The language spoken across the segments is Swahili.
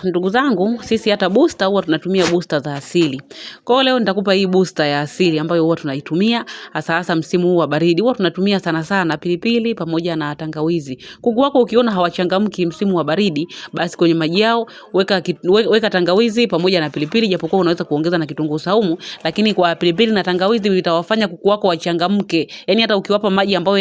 Ndugu zangu, sisi hata booster huwa tunatumia booster za asili. Kwa hiyo leo nitakupa hii booster ya asili ambayo huwa tunaitumia hasa msimu huu wa baridi. Huwa tunatumia sana sana pilipili pamoja na tangawizi. Kuku wako ukiona hawachangamki msimu wa baridi, basi kwenye maji yao weka tangawizi pamoja na pilipili, japokuwa unaweza kuongeza na kitunguu saumu, lakini kwa pilipili na tangawizi vitawafanya kuku wako wachangamke. Yaani hata ukiwapa maji ambayo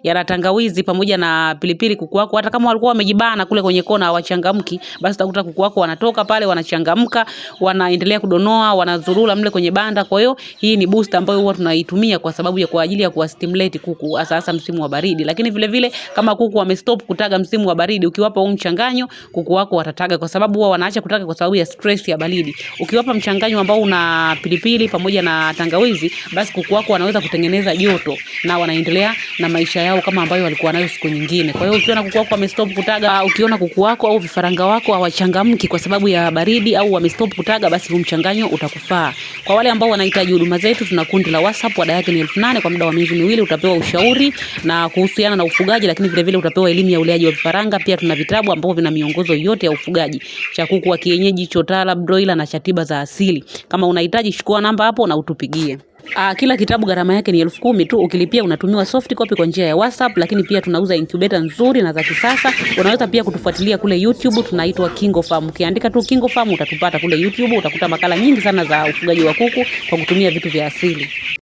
yana tangawizi pamoja na pilipili, kuku wako hata kama walikuwa wamejibana kule kwenye kona hawachangamki, basi utakuta kuku wako wanatoka pale wanachangamka, wanaendelea kudonoa, wanazurura mle kwenye banda. Kwa hiyo hii ni booster ambayo huwa tunaitumia kwa ajili ya kuwastimulate kuku hasa msimu wa baridi. Lakini vile vile kama kuku wamestop kutaga msimu wa baridi, ukiwapa huu mchanganyo, kuku wako watataga, kwa sababu huwa wanaacha kutaga kwa sababu ya stress ya baridi. Ukiwapa mchanganyo ambao una pilipili pamoja na tangawizi, basi kuku wako wanaweza kutengeneza joto na wanaendelea na maisha yao kama ambayo walikuwa nayo siku nyingine. Kwa hiyo ukiona kuku wako wamestop kutaga, ukiona kuku wako au vifaranga wako hawachangamki kwa sababu ya baridi au wamestop kutaga, basi huu mchanganyo utakufaa. Kwa wale ambao wanahitaji huduma zetu, tuna kundi la WhatsApp, ada yake ni 8,000 kwa muda wa miezi miwili. Utapewa ushauri na kuhusiana na ufugaji, lakini vile vile utapewa elimu ya uleaji wa vifaranga. Pia tuna vitabu ambavyo vina miongozo yote ya ufugaji, cha kuku wa kienyeji, chotara, broiler na cha tiba za asili. Kama unahitaji, chukua namba hapo na utupigie. Kila kitabu gharama yake ni 10,000 tu. Ukilipia unatumiwa soft copy kwa njia ya WhatsApp, lakini pia tunauza incubator nzuri na za kisasa. Unaweza pia kutufuatilia kule YouTube, tunaitwa KingoFarm. Ukiandika tu KingoFarm utatupata kule YouTube, utakuta makala nyingi sana za ufugaji wa kuku kwa kutumia vitu vya asili.